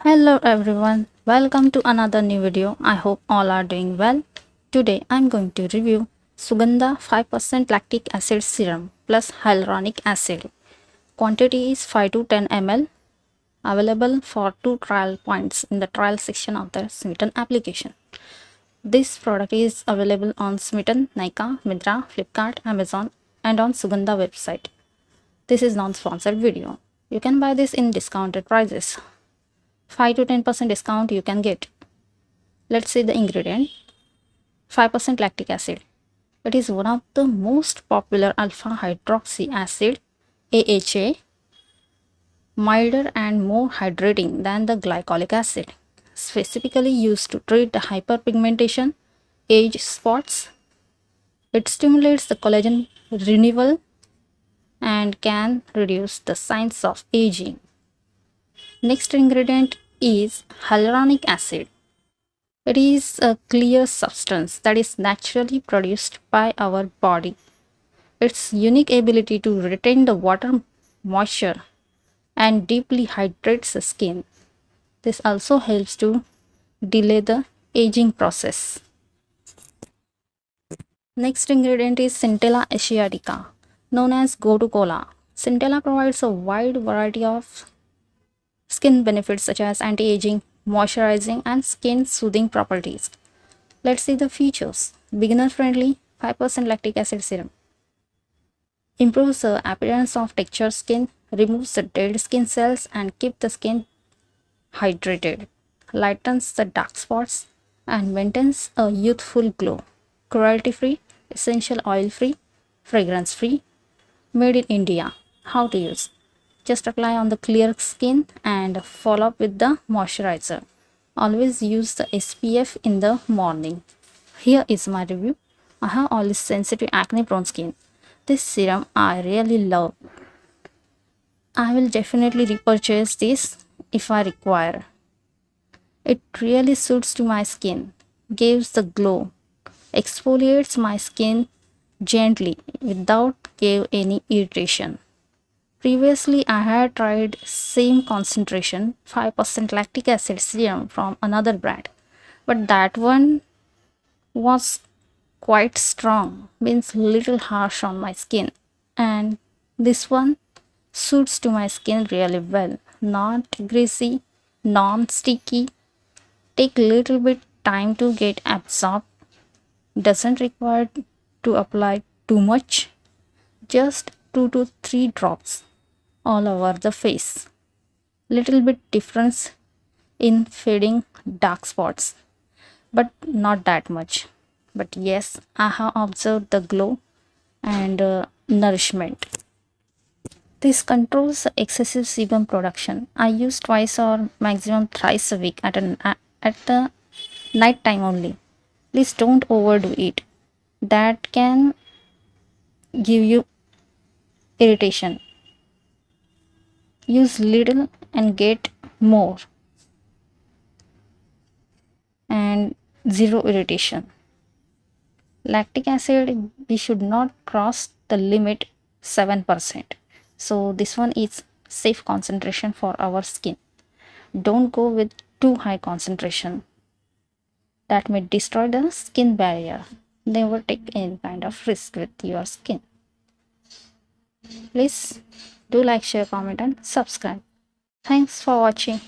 Hello everyone, welcome to another new video. I hope all are doing well. Today I'm going to review Suganda 5% lactic acid serum plus hyaluronic acid. Quantity is 5 to 10 ml. Available for 2 trial points in the trial section of the Smitten application. This product is available on Smitten, Nykaa, Myntra, Flipkart, Amazon and on Suganda website. This is non-sponsored video. You can buy this in discounted prices. 5 to 10% discount you can get. Let's see the ingredient. 5% lactic acid. It is one of the most popular alpha hydroxy acid, AHA, milder and more hydrating than the glycolic acid, specifically used to treat the hyperpigmentation, age spots. It stimulates the collagen renewal and can reduce the signs of aging. Next ingredient is hyaluronic acid. It is a clear substance that is naturally produced by our body. Its unique ability to retain the water moisture and deeply hydrates the skin. This also helps to delay the aging process. Next ingredient is Centella asiatica, known as go-to cola. Centella provides a wide variety of skin benefits such as anti-aging, moisturizing, and skin soothing properties. Let's see the features. Beginner friendly 5% lactic acid serum. Improves the appearance of textured skin, removes the dead skin cells and keep the skin hydrated. Lightens the dark spots and maintains a youthful glow. Cruelty free, essential oil free, fragrance free, made in India. How to use? Just apply on the clear skin and follow up with the moisturizer. Always use the SPF in the morning. Here is my review. I have always sensitive acne prone skin. This serum I really love. I will definitely repurchase this if I require. It really suits to my skin, gives the glow, exfoliates my skin gently without give any irritation. Previously, I had tried same concentration 5% lactic acid serum from another brand, but that one was quite strong, means little harsh on my skin, and this one suits to my skin really well. Not greasy, non-sticky, take little bit time to get absorbed, doesn't require to apply too much, just 2 to 3 drops all over the face. Little bit difference in fading dark spots, but not that much. But yes, I have observed the glow and nourishment. This controls the excessive sebum production. I use twice or maximum thrice a week at the night time only. Please don't overdo it. That can give you irritation. Use little and get more and zero irritation. Lactic acid, we should not cross the limit 7%. So this one is safe concentration for our skin. Don't go with too high concentration. That may destroy the skin barrier. Never take any kind of risk with your skin. Please do like, share, comment and subscribe. Thanks for watching.